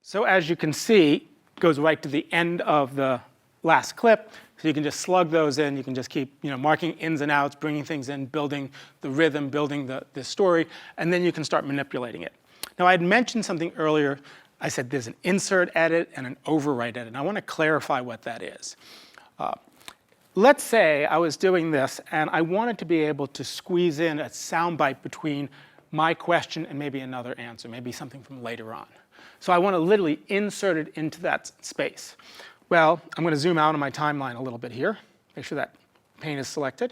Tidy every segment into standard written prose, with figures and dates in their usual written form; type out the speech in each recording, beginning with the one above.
So as you can see, it goes right to the end of the last clip. So you can just slug those in. You can just keep marking ins and outs, bringing things in, building the rhythm, building the story, and then you can start manipulating it. Now, I had mentioned something earlier. I said there's an insert edit and an overwrite edit. And I want to clarify what that is. Let's say I was doing this, and I wanted to be able to squeeze in a soundbite between my question and maybe another answer, maybe something from later on. So I want to literally insert it into that space. Well, I'm going to zoom out on my timeline a little bit here, make sure that pane is selected.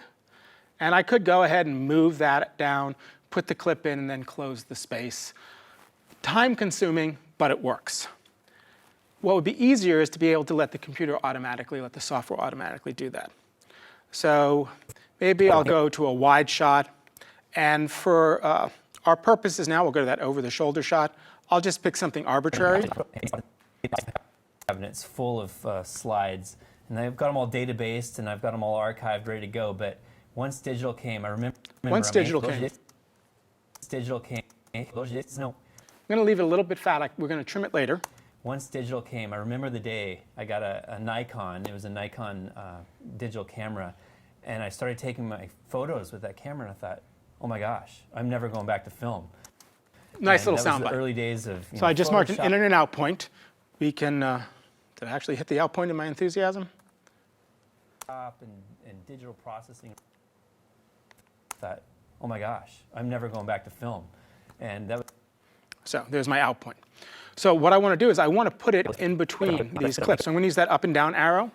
And I could go ahead and move that down, put the clip in, and then close the space. Time consuming, but it works. What would be easier is to be able to let the computer automatically, let the software automatically do that. So maybe I'll go to a wide shot. And for our purposes now, we'll go to that over-the-shoulder shot. I'll just pick something arbitrary. Cabinets full of slides, and I've got them all databased, and I've got them all archived, ready to go. But once digital came, I remember. Once digital came. Digital came. No. I'm going to leave it a little bit fat. We're going to trim it later. Once digital came, I remember the day I got a Nikon. It was a Nikon digital camera, and I started taking my photos with that camera, and I thought, oh my gosh, I'm never going back to film. Nice and little soundbite. The early days of. So I just marked an in and an out point. We can. Did I actually hit the out point in my enthusiasm? And digital processing. Thought, oh my gosh, I'm never going back to film, and that was. So there's my out point. So what I want to do is I want to put it in between these clips. So I'm going to use that up and down arrow.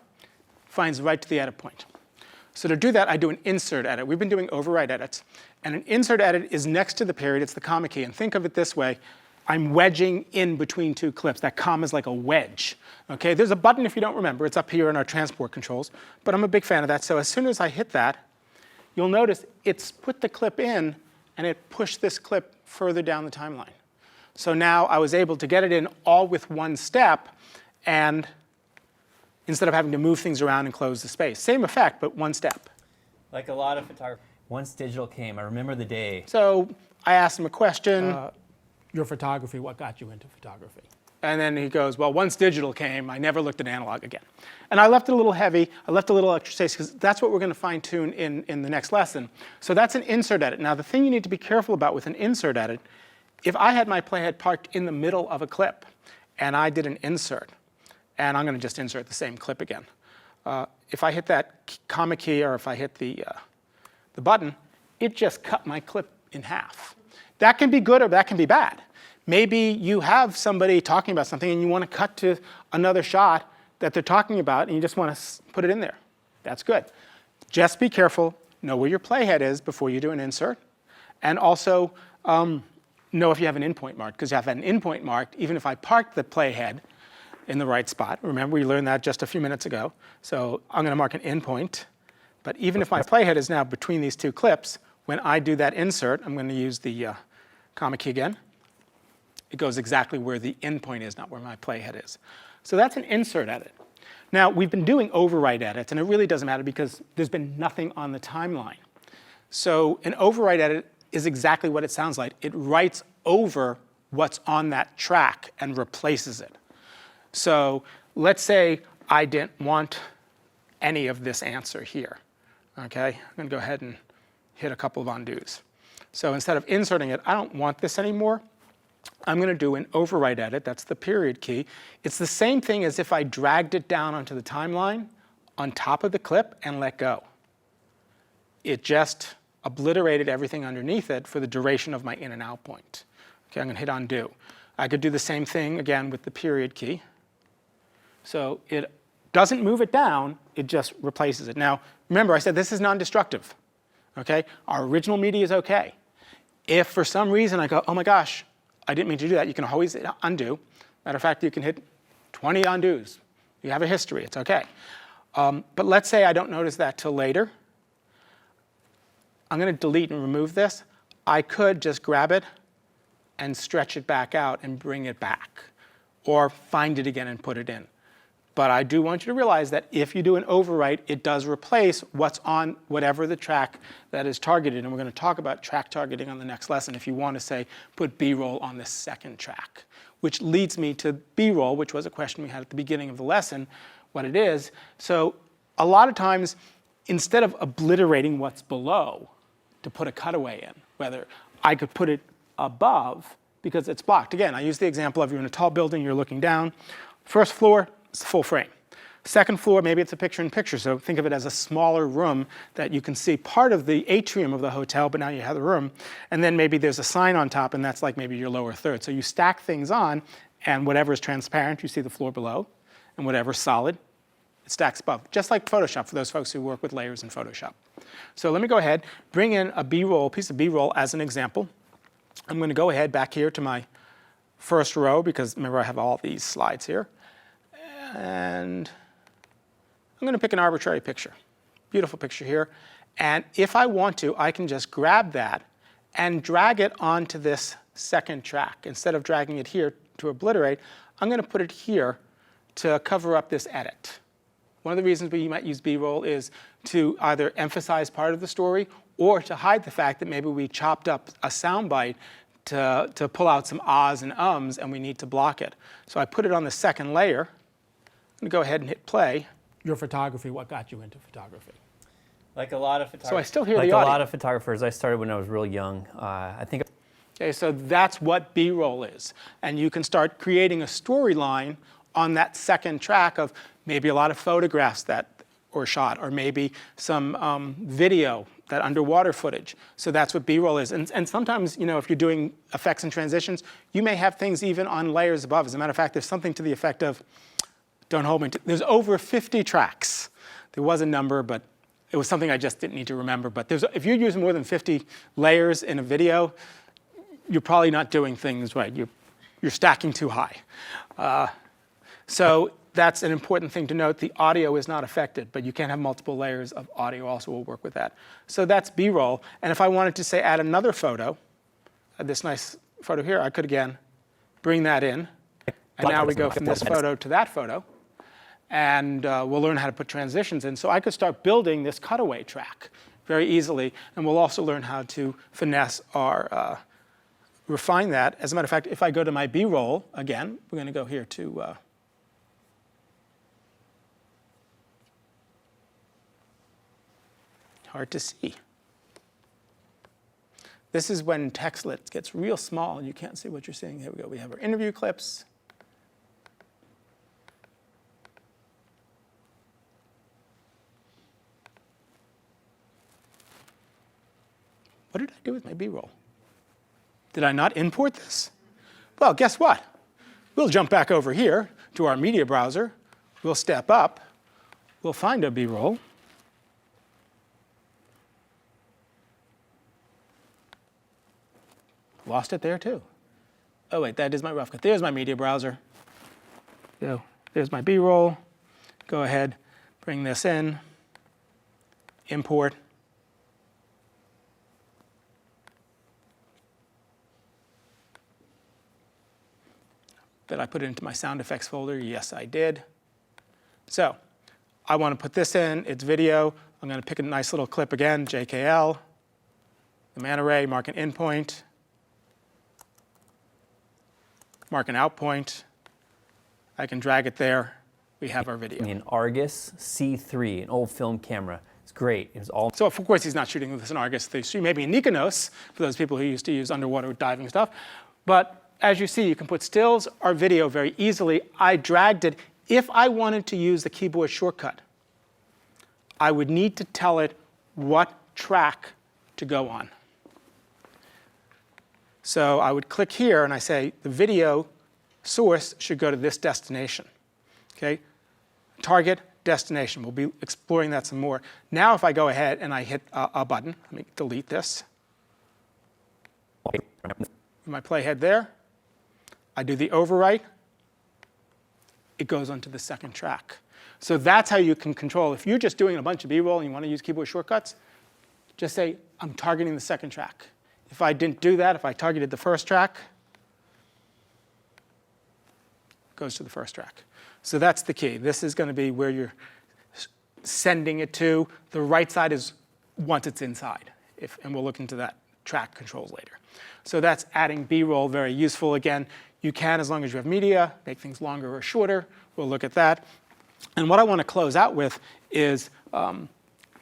Finds right to the edit point. So to do that, I do an insert edit. We've been doing overwrite edits. And an insert edit is next to the period. It's the comma key. And think of it this way. I'm wedging in between two clips. That comma is like a wedge. Okay? There's a button if you don't remember. It's up here in our transport controls. But I'm a big fan of that. So as soon as I hit that, you'll notice it's put the clip in, and it pushed this clip further down the timeline. So now I was able to get it in all with one step, and instead of having to move things around and close the space. Same effect, but one step. Like a lot of photography. Once digital came, I remember the day. So I asked him a question. Your photography, what got you into photography? And then he goes, well, once digital came, I never looked at analog again. And I left it a little heavy. I left a little extra space, because that's what we're going to fine tune in the next lesson. So that's an insert edit. Now, the thing you need to be careful about with an insert edit, if I had my playhead parked in the middle of a clip, and I did an insert, and I'm going to just insert the same clip again. If I hit that comma key, or if I hit the button, it just cut my clip in half. That can be good or that can be bad. Maybe you have somebody talking about something and you want to cut to another shot that they're talking about, and you just want to put it in there. That's good. Just be careful. Know where your playhead is before you do an insert. And also know if you have an endpoint marked, because if you have an endpoint marked, even if I parked the playhead in the right spot. Remember, we learned that just a few minutes ago. So I'm going to mark an endpoint. But even if my playhead is now between these two clips, when I do that insert, I'm going to use the comma key again. It goes exactly where the endpoint is, not where my playhead is. So that's an insert edit. Now, we've been doing overwrite edits, and it really doesn't matter because there's been nothing on the timeline. So an overwrite edit is exactly what it sounds like. It writes over what's on that track and replaces it. So let's say I didn't want any of this answer here. Okay? I'm going to go ahead and hit a couple of undos. So instead of inserting it, I don't want this anymore. I'm going to do an overwrite edit. That's the period key. It's the same thing as if I dragged it down onto the timeline on top of the clip and let go. It just obliterated everything underneath it for the duration of my in and out point. Okay, I'm going to hit undo. I could do the same thing again with the period key. So it doesn't move it down, it just replaces it. Now, remember, I said this is non-destructive. Okay? Our original media is okay. If for some reason I go, oh my gosh, I didn't mean to do that, you can always hit undo. Matter of fact, you can hit 20 undos. You have a history, it's okay. But let's say I don't notice that till later. I'm going to delete and remove this. I could just grab it and stretch it back out and bring it back, or find it again and put it in. But I do want you to realize that if you do an overwrite, it does replace what's on whatever the track that is targeted. And we're going to talk about track targeting on the next lesson if you want to say, put B-roll on the second track. Which leads me to B-roll, which was a question we had at the beginning of the lesson, what it is. So a lot of times, instead of obliterating what's below to put a cutaway in, whether I could put it above because it's blocked. Again, I use the example of you're in a tall building, you're looking down. First floor, it's full frame. Second floor, maybe it's a picture-in-picture, so think of it as a smaller room that you can see part of the atrium of the hotel, but now you have the room. And then maybe there's a sign on top, and that's like maybe your lower third. So you stack things on, and whatever is transparent, you see the floor below, and whatever's solid, it stacks above. Just like Photoshop for those folks who work with layers in Photoshop. So let me go ahead, bring in a B-roll, piece of B-roll as an example. I'm going to go ahead back here to my first row, because remember I have all these slides here. And I'm going to pick an arbitrary picture. Beautiful picture here. And if I want to, I can just grab that and drag it onto this second track. Instead of dragging it here to obliterate, I'm going to put it here to cover up this edit. One of the reasons we might use B-roll is to either emphasize part of the story or to hide the fact that maybe we chopped up a soundbite to pull out some ahs and ums and we need to block it. So I put it on the second layer. I'm going to go ahead and hit play. Your photography, what got you into photography? Like a lot of photographers. So I still hear like the audio. a lot of photographers, I started when I was real young. I think. Okay, so that's what B-roll is. And you can start creating a storyline on that second track of maybe a lot of photographs that were shot, or maybe some video, that underwater footage. So that's what B-roll is. And sometimes, you know, if you're doing effects and transitions, you may have things even on layers above. As a matter of fact, there's something to the effect of, don't hold me to, there's over 50 tracks. There was a number, but it was something I just didn't need to remember. But if you use more than 50 layers in a video, you're probably not doing things right. You're stacking too high. So that's an important thing to note. The audio is not affected, but you can have multiple layers of audio also will work with that. So that's B-roll. And if I wanted to, say, add another photo, this nice photo here, I could, again, bring that in. And now we go from this photo to that photo. And we'll learn how to put transitions in. So I could start building this cutaway track very easily. And we'll also learn how to finesse or refine that. As a matter of fact, if I go to my B-roll, again, we're going to go here to hard to see. This is when TextLit gets real small and you can't see what you're seeing. Here we go. We have our interview clips. What did I do with my B-roll? Did I not import this? Well, guess what? We'll jump back over here to our media browser. We'll step up. We'll find a B-roll. Lost it there too. Oh wait, that is my rough cut. There's my media browser. Go. There's my B-roll. Go ahead, bring this in, import. Did I put it into my sound effects folder? Yes, I did. So I want to put this in. It's video. I'm going to pick a nice little clip again, JKL, the man array, mark an in point, mark an out point. I can drag it there. We have our video. An Argus C3, an old film camera. It's great. It was all. So of course he's not shooting with an Argus. They shoot maybe a Nikonos for those people who used to use underwater diving stuff. But as you see, you can put stills or video very easily. I dragged it. If I wanted to use the keyboard shortcut, I would need to tell it what track to go on. So I would click here and I say the video source should go to this destination. Okay? Target, destination. We'll be exploring that some more. Now if I go ahead and I hit a button, let me delete this. My playhead there. I do the overwrite. It goes onto the second track. So that's how you can control. If you're just doing a bunch of B-roll and you want to use keyboard shortcuts, just say, I'm targeting the second track. If I didn't do that, if I targeted the first track, goes to the first track. So that's the key. This is going to be where you're sending it to. The right side is once it's inside, and we'll look into that track controls later. So that's adding B-roll, very useful. Again, you can, as long as you have media, make things longer or shorter. We'll look at that. And what I want to close out with is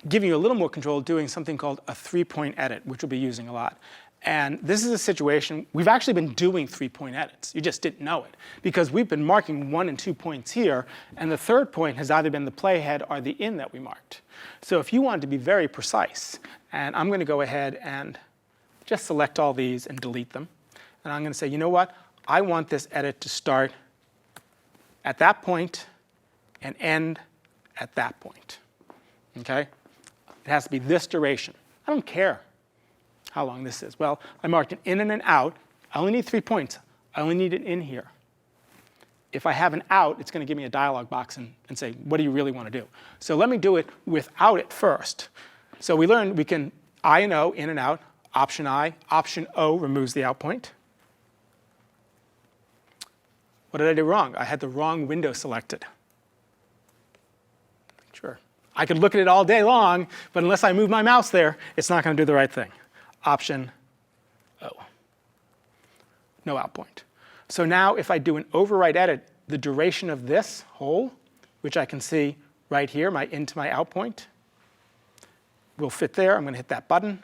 giving you a little more control, doing something called a 3-point edit, which we'll be using a lot. And this is a situation, we've actually been doing 3-point edits. You just didn't know it. Because we've been marking 1 and 2 points here, and the third point has either been the playhead or the in that we marked. So if you wanted to be very precise, and I'm going to go ahead and just select all these and delete them. And I'm going to say, you know what? I want this edit to start at that point and end at that point. Okay? It has to be this duration. I don't care how long this is. Well, I marked an in and an out. I only need 3 points. I only need an in here. If I have an out, it's going to give me a dialog box and say, what do you really want to do? So let me do it without it first. So we learned we can I and O, in and out, Option I. Option O removes the out point. What did I do wrong? I had the wrong window selected. Sure. I could look at it all day long, but unless I move my mouse there, it's not going to do the right thing. Option O. No out point. So now if I do an overwrite edit, the duration of this hole, which I can see right here, my in to my out point, will fit there. I'm going to hit that button.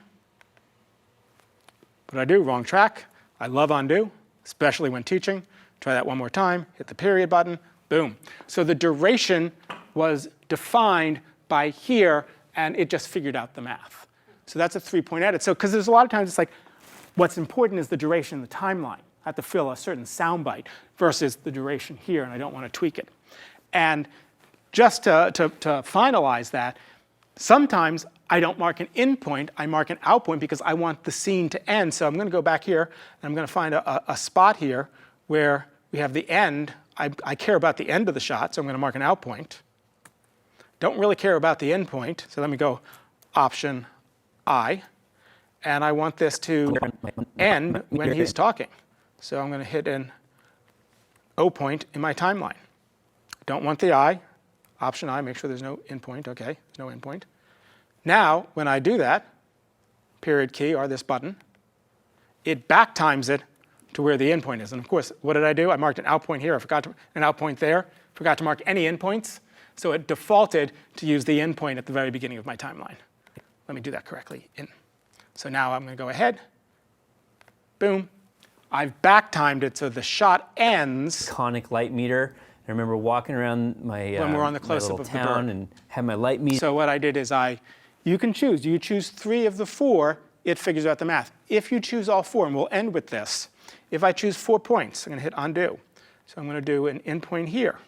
What did I do? Wrong track. I love undo, especially when teaching. Try that one more time. Hit the period button. Boom. So the duration was defined by here, and it just figured out the math. So that's a 3-point edit. So because there's a lot of times it's like, what's important is the duration of the timeline. I have to fill a certain soundbite versus the duration here, and I don't want to tweak it. And just to finalize that, sometimes I don't mark an in point, I mark an out point because I want the scene to end. So I'm going to go back here, and I'm going to find a spot here where we have the end. I care about the end of the shot, so I'm going to mark an out point. Don't really care about the end point, so let me go Option I. And I want this to end when he's talking. So I'm going to hit an O point in my timeline. Don't want the I. Option I, make sure there's no end point. OK, there's no end point. Now, when I do that, period key, or this button, it back times it to where the endpoint is. And of course, what did I do? I marked an out point here. I forgot an out point there. Forgot to mark any endpoints. So it defaulted to use the endpoint at the very beginning of my timeline. Let me do that correctly. In. So now I'm going to go ahead. Boom. I've back timed it so the shot ends. Iconic light meter. I remember walking around my, when we're on the my close-up little of the town bird. and had my light meter. So what I did is you can choose. You choose 3 of the 4, it figures out the math. If you choose all 4, and we'll end with this, if I choose 4 points, I'm going to hit undo. So I'm going to do an in point here,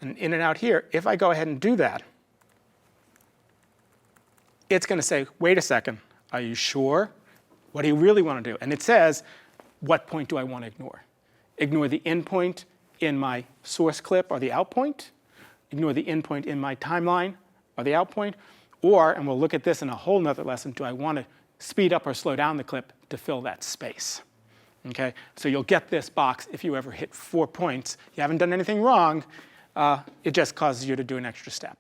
an in and out here. If I go ahead and do that, it's going to say, wait a second, are you sure? What do you really want to do? And it says, what point do I want to ignore? Ignore the in point in my source clip or the out point. Ignore the in point in my timeline or the out point. Or, and we'll look at this in a whole nother lesson, do I want to speed up or slow down the clip to fill that space? Okay, so you'll get this box if you ever hit 4 points. You haven't done anything wrong. It just causes you to do an extra step.